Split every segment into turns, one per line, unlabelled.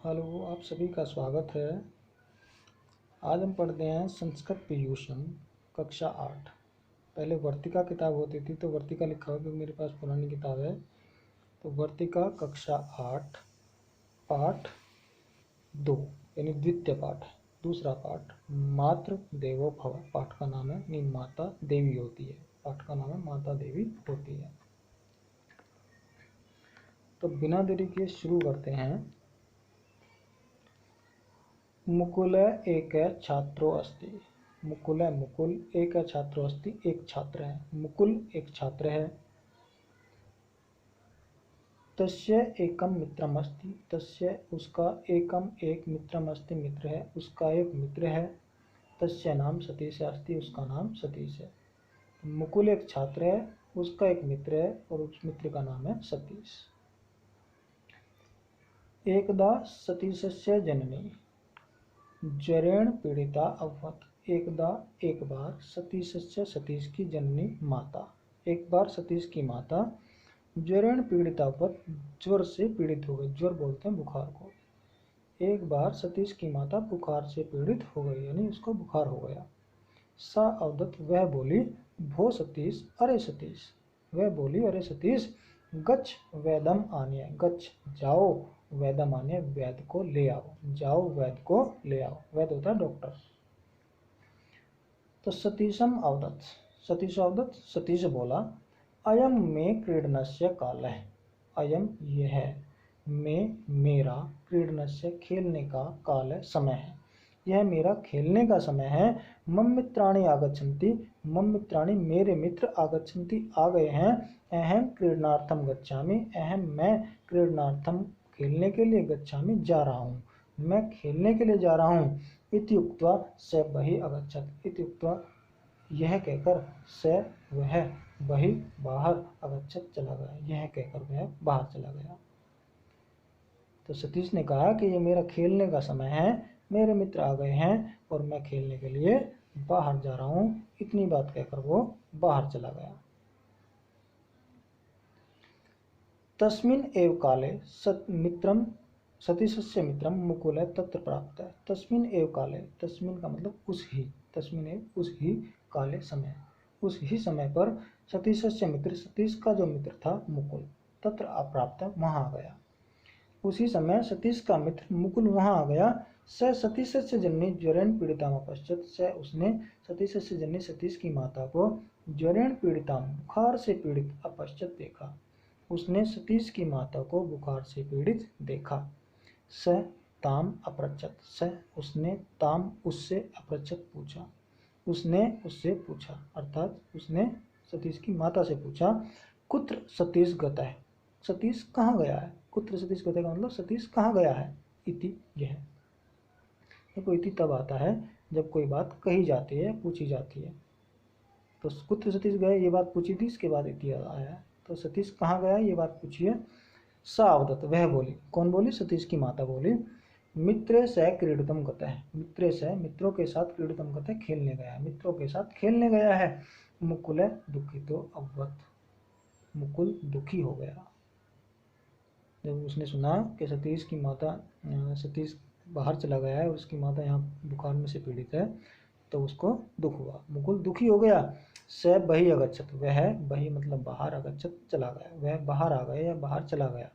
Hello, आप सभी का स्वागत है। आज हम पढ़ते हैं संस्कृत पीयूषम कक्षा 8। पहले वर्तिका किताब होती थी तो वर्तिका लिखा हो, क्योंकि मेरे पास पुरानी किताब है। तो वर्तिका कक्षा 8 पाठ 2 यानी द्वितीय पाठ, दूसरा पाठ मातृ देवो भव। पाठ का नाम है नहीं, माता देवी होती है। पाठ का नाम है माता देवी होती है। तो बिना देरी के शुरू करते हैं। मुकुल एक छात्रो अस्ति। मुकुल एक छात्रो अस्ति, एक छात्र है। मुकुल एक छात्र है। तस्य एकम मित्रम अस्ति। तस्य उसका एकम एक मित्रम अस्ति, मित्र है। उसका एक मित्र है। तस्य नाम सतीश अस्ति। उसका नाम सतीश है। मुकुल एक छात्र है, उसका एक मित्र है और उस मित्र का नाम है सतीश। एकदा सतीशस्य जननी ज्वरेण पीड़िता अभवत। एकदा एक बार सतीशस्य सतीश की जननी माता, एक बार सतीश की माता ज्वरेण पीड़िता अभवत, ज्वर से पीड़ित हो गई। ज्वर बोलते हैं बुखार को। एक बार सतीश की माता बुखार से पीड़ित हो गई, यानी उसको बुखार हो गया। सा अवदत, वह बोली, भो सतीश, अरे सतीश। वह बोली, अरे सतीश, गच्छ वैदम आनय। गच्छ जाओ, वैदम आनय, वैद्य को ले आओ। जाओ, वैद्य को ले आओ। वैद्य होता है डॉक्टर। तो सतीशम अवदत, सतीश अवदत, सतीश बोला, अयम में क्रीडनस्य कालः। अयम यह, में मेरा, क्रीडनस्य खेलने का, काल है समय है। यह मेरा खेलने का समय है। मम मित्राणि आगच्छन्ति। मम मित्राणि मेरे मित्र, आगच्छन्ति आ गए हैं। अहम क्रीडनार्थम गच्छामि। अहम मैं, क्रीडनार्थम खेलने के लिए, गच्छामि जा रहा हूँ। मैं खेलने के लिए जा रहा हूँ। इति उक्त्वा स बहि अगच्छत्। इति उक्त्वा यह कहकर स वह बहि बाहर अगच्छत् चला गया। यह कहकर वह बाहर चला गया। तो सतीश ने कहा कि ये मेरा खेलने का समय है, मेरे मित्र आ गए हैं और मैं खेलने के लिए बाहर जा रहा हूँ। इतनी बात कहकर वो बाहर चला गया। तस्मिन् एव काले मित्रम सतीशस्य मित्रम मुकुल तत्र प्राप्त है। तस्मिन् एव काले, तस्मिन् का मतलब उस ही, तस्मिन् एव उस ही, काले समय, उस ही समय पर सतीशस्य मित्र, सतीश का जो मित्र था मुकुल, तत्र अप्राप्त, वहां आ गया। उसी समय सतीश का मित्र मुकुल वहां आ गया। स सतीशस्य जननी ज्वरेण पीड़िताम अपश्यत। स उसने सतीशस्य जननी, सतीश की माता को ज्वरेण पीड़िताम, बुखार से पीड़ित, अपश्यत देखा। उसने सतीश की माता को बुखार से पीड़ित देखा। स ताम अपृच्छत। स उसने, ताम उससे, अपृच्छत पूछा। उसने उससे पूछा, अर्थात उसने सतीश की माता से पूछा, कुत्र सतीश गतः। सतीश कहाँ गया है। कुत्र सतीश गतः का मतलब सतीश कहाँ गया है। इति यह, देखो इति तब आता है जब कोई बात कही जाती है, पूछी जाती है। तो कुत्र सतीश गए, ये बात पूछी थी, इसके बाद इति आया है। तो सतीश कहाँ गया ये बात पूछी है। सा अवदत, वह बोली, कौन बोली, सतीश की माता बोली, मित्रे से क्रीडितम गतः। मित्रे से, मित्रों के साथ, क्रीडितम गतः खेलने गया है, मित्रों के साथ खेलने गया है। मुकुल दुखितो अभवत। मुकुल दुखी हो गया जब उसने सुना कि सतीश की माता, सतीश बाहर चला गया है और उसकी माता यहाँ बुखार में से पीड़ित है, तो उसको दुख हुआ। मुकुल दुखी हो गया। स बहि अगच्छत, वह, बहि मतलब बाहर, अगच्छत चला गया, वह बाहर आ गया या बाहर चला गया।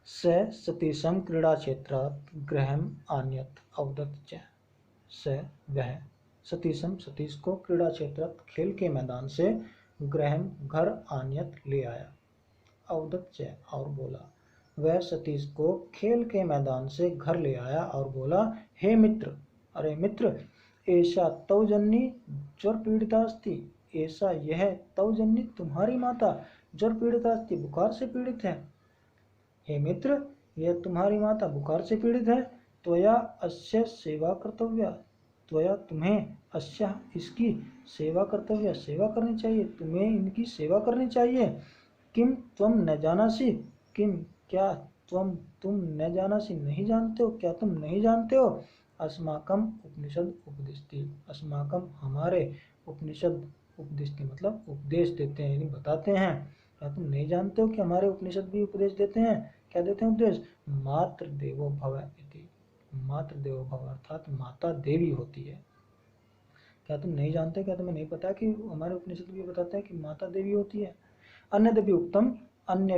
स सतीशम क्रीड़ा क्षेत्रात् गृहम् आनयत् अवदत् च। स वह, सतीशम सतीश को, क्रीड़ा क्षेत्रात् खेल के मैदान से, गृहम् घर, आनयत् ले आया, अवदत् च और बोला। वह सतीश को खेल के मैदान से घर ले आया और बोला, हे मित्र, अरे मित्र, ऐसा तव जननी ज्वर पीड़िता अस्ति। ऐसा यह, तव जननी तुम्हारी माता, ज्वर पीड़िता अस्ति बुखार से पीड़ित है। हे मित्र, यह तुम्हारी माता बुखार से पीड़ित है। त्वया अस्य सेवा कर्तव्य। त्वया तुम्हें, अस्य इसकी, सेवा कर्तव्य सेवा करनी चाहिए, तुम्हें इनकी सेवा करनी चाहिए। किम त्वम न जानासि। किम क्या, त्वम तुम, न जानासि नहीं जानते हो, क्या तुम नहीं जानते हो। अस्माकम उपनिषद उपदिष्टि। अस्माकम हमारे, उपनिषद उपदिष्टि मतलब उपदेश देते हैं, यानी बताते हैं। क्या तुम नहीं जानते हो कि हमारे उपनिषद भी उपदेश देते हैं क्या देते हैं उपदेश? मातृ देवो भव इति। मातृ देवो भव अर्थात माता देवी होती है। क्या तुम नहीं जानते, क्या तुम्हें नहीं पता कि हमारे उपनिषद भी बताते हैं कि माता देवी होती है? अन्य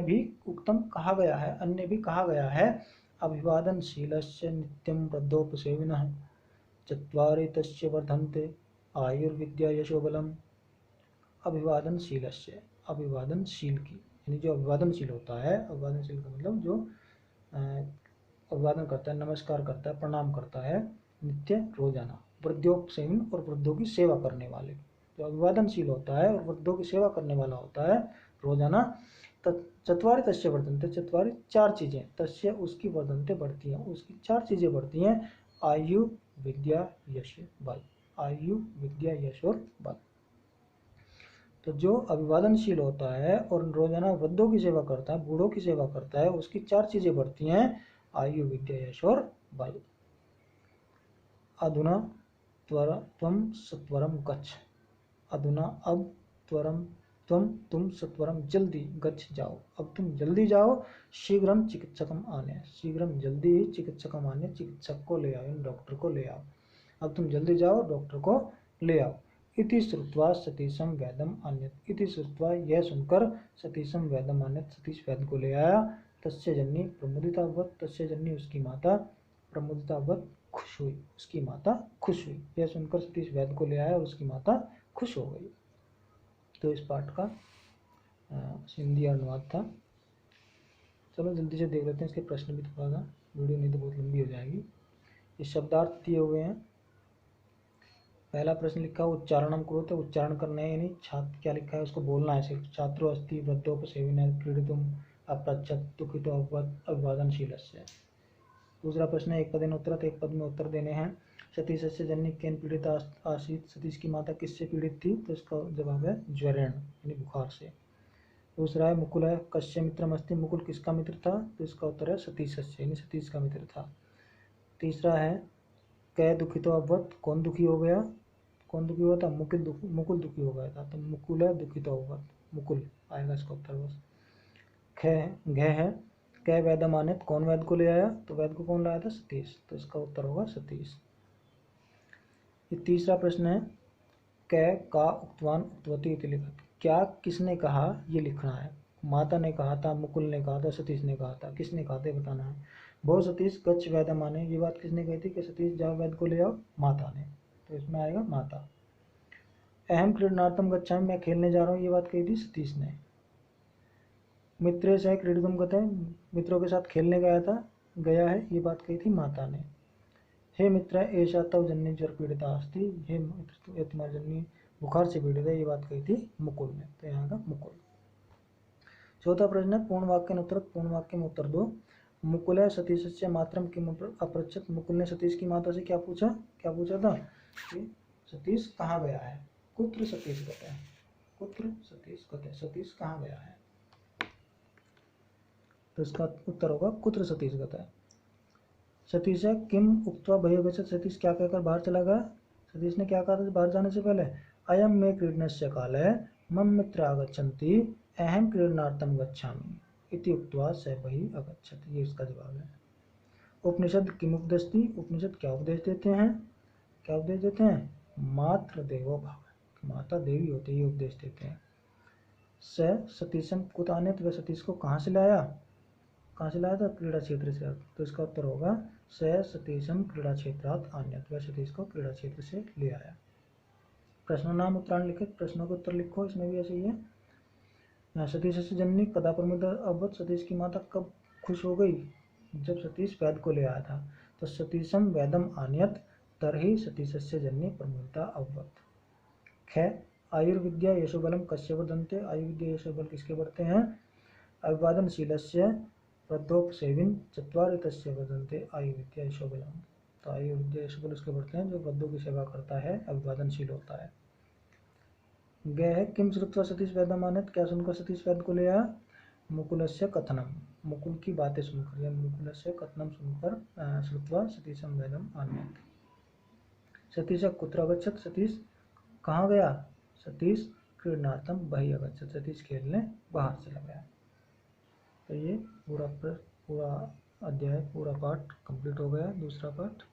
भी उक्तम कहा गया है, अन्य भी कहा गया है, अभिवादनशीलस्य नित्यं वृद्धोपसेविनः चत्वारि तस्य वर्धन्ते आयुर्विद्या यशोबलम। अभिवादनशीलस्य, अभिवादनशील की, यानी जो अभिवादनशील होता है, अभिवादनशील का मतलब जो अभिवादन करता है, नमस्कार करता है, प्रणाम करता है, नित्य रोजाना, वृद्धोपसेवन और वृद्धों की सेवा करने वाले, जो अभिवादनशील होता है और वृद्धों की सेवा करने वाला होता है रोजाना, चत्वारि तस्य वर्धन्ते, चत्वारि चार चीजें, तस्य उसकी वर्धन्ते बढ़ती हैं, उसकी चार चीजें बढ़ती हैं, आयु विद्या यश बल। आयु विद्या यश और बल। तो जो अभिवादनशील होता है और रोजाना वृद्धों की सेवा करता है, बूढ़ों की सेवा करता है, उसकी चार चीजें बढ़ती हैं, आयु विद्या यश और बल। अधुना त्वम सत्वरम गच्छ। अधुना अब त्वरम तुम सत्वरम जल्दी, गच्छ जाओ, अब तुम जल्दी जाओ, शीघ्रम चिकित्सकम आने, शीघ्रम जल्दी ही चिकित्सकम आने, चिकित्सक को ले आओ, डॉक्टर को ले आओ, अब तुम जल्दी जाओ, डॉक्टर को ले आओ। इति श्रुत्वा सतीशम वैदम आन्यत। इति श्रुत्वा यह सुनकर सतीशम वैदम आन्यत, सतीश वैद्य को ले आया। तस्य जन्नी प्रमुदितावत, तस्य जन्नी उसकी माता प्रमुदितावत खुश हुई, उसकी माता खुश हुई। यह सुनकर सतीश वैद्य को ले आया और उसकी माता खुश हो गई। तो इस पाठ का हिंदी अनुवाद था। चलो जल्दी से देख लेते हैं इसके प्रश्न भी, थोड़ा सा वीडियो नहीं तो बहुत लंबी हो जाएगी। ये शब्दार्थ दिए हुए हैं। पहला प्रश्न लिखा है उच्चारणम करो, तो उच्चारण करना है, यानी छात्र क्या लिखा है उसको बोलना है सिर्फ। छात्रो अस्ति वृद्धोपसेविने क्रीडितुम अप्रच्छत् दुःखितो अभिवादनशीलस्य। दूसरा प्रश्न है एक पदेन उत्तरत, एक पद में उत्तर देने हैं। सतीशस्य जन्नी केन पीड़िता आसीत, सतीश की माता किससे पीड़ित थी, तो इसका जवाब है ज्वरेण यानी बुखार से। दूसरा है मुकुल है कश्य मित्रम अस्ति, मुकुल किसका मित्र था, तो इसका उत्तर है सतीशस्य यानी सतीश का मित्र था। तीसरा है कै दुखितो अभवत, कौन दुखी हो गया, कौन दुखी हुआ था, मुकुल दुखी हो गया था, तो मुकुल है दुखितो अभवत, मुकुल आएगा इसका उत्तर बस। घ है कै वैदम आनित, कौन वैद्य को ले आया, तो वैद्य को कौन लाया था, सतीश, तो इसका उत्तर होगा सतीश। ये तीसरा प्रश्न है कै का उक्तवान उक्तवती इति लिखत, क्या किसने कहा ये लिखना है। माता ने कहा था, मुकुल ने कहा था, सतीश ने कहा था, किसने कहा था बताना है। बहु सतीश गच्छ वैदम आने, ये बात किसने कही थी कि सतीश जाओ वैद्य को ले आओ, माता ने, तो इसमें आएगा माता। अहम क्रीडनार्थम गच्छामि, मैं खेलने जा रहा हूँ, ये बात कही थी सतीश ने। मित्रे से क्रीडितुम गते, मित्रों के साथ खेलने गया है, ये बात कही थी माता ने। हे मित्र एषा तव जन्नी ज्वर पीड़िता अस्ति, हे मित्र तुम्हारी जन्नी बुखार से पीड़ित है, ये बात कही थी मुकुल ने, तो यहाँ का मुकुल। चौथा प्रश्न है पूर्ण वाक्य में उत्तर, पूर्ण वाक्य में उत्तर दो। मुकुल है सतीश से मात्रम किम अपृच्छत, मुकुल ने सतीश की माता से क्या पूछा था कि सतीश कहाँ गया है। कुत्र सतीश गता है, कुत्र सतीश गता है, सतीश कहाँ गया है, तो इसका उत्तर होगा कुत्र सतीश गता है। सतीश किम उक्त्वा बहिर्गच्छत्, सतीश क्या कहकर बाहर चला गया, सतीश ने क्या कहा था बाहर जाने से पहले, अयम मे क्रीडनस्य काले मम मित्र आगच्छन्ति अहम क्रीडनार्थम गच्छामि इति उक्त्वा स बहिः अगच्छत्, ये इसका जवाब है। उपनिषद किम उपदेशति, उपनिषद क्या उपदेश देते हैं, क्या उपदेश देते हैं, मातृ देवो भव, माता देवी होती है, ये उपदेश देते हैं। स सतीशम कुत आनेत, वह सतीश को कहाँ से लाया, कहाँ से लाया था, क्रीड़ा क्षेत्र से, तो इसका उत्तर होगा स सतीशम क्रीड़ा क्षेत्रात् आन्यत, वह सतीश को क्रीड़ा क्षेत्र से ले आया। प्रश्न नाम उत्तरायण लिखित, प्रश्नों का उत्तर लिखो, इसमें भी ऐसे ही है। सतीश से जननी कदा प्रमुदिता अभवत, सतीश की माता कब खुश हो गई, जब सतीश वैद्य को ले आया था, तो सतीशम वैदम आन्यत तरही सतीश से जननी प्रमुदिता अभवत। ख आयुर्विद्या यशोबलम कस्य वर्धन्ते, आयुर्विद्या यशोबल किसके बढ़ते हैं, अभिवादनशीलस्य वृद्धोपसेविन चत्वारि तस्य वर्धन्ते आयुर्विद्या यशोबलम, तो आयुर्विद्या यशोबल उसके बढ़ते हैं जो वृद्धों की सेवा करता है, अभिवादनशील होता है। ग है किम श्रुत्वा सतीश वैदम आनत, क्या सुनकर सतीश वैद्य को ले आया, मुकुलस्य कथनम, मुकुल की बातें सुनकर, या मुकुलस्य कथनम सुनकर श्रुत्वा सतीशम वैदम आनत। सतीश कुत्र अगच्छत्, सतीश कहाँ गया, सतीश क्रीडनार्थम बहिः अगच्छत्, सतीश खेलने बाहर चला गया। तो ये पूरा पूरा अध्याय, पूरा पाठ कंप्लीट हो गया। दूसरा पाठ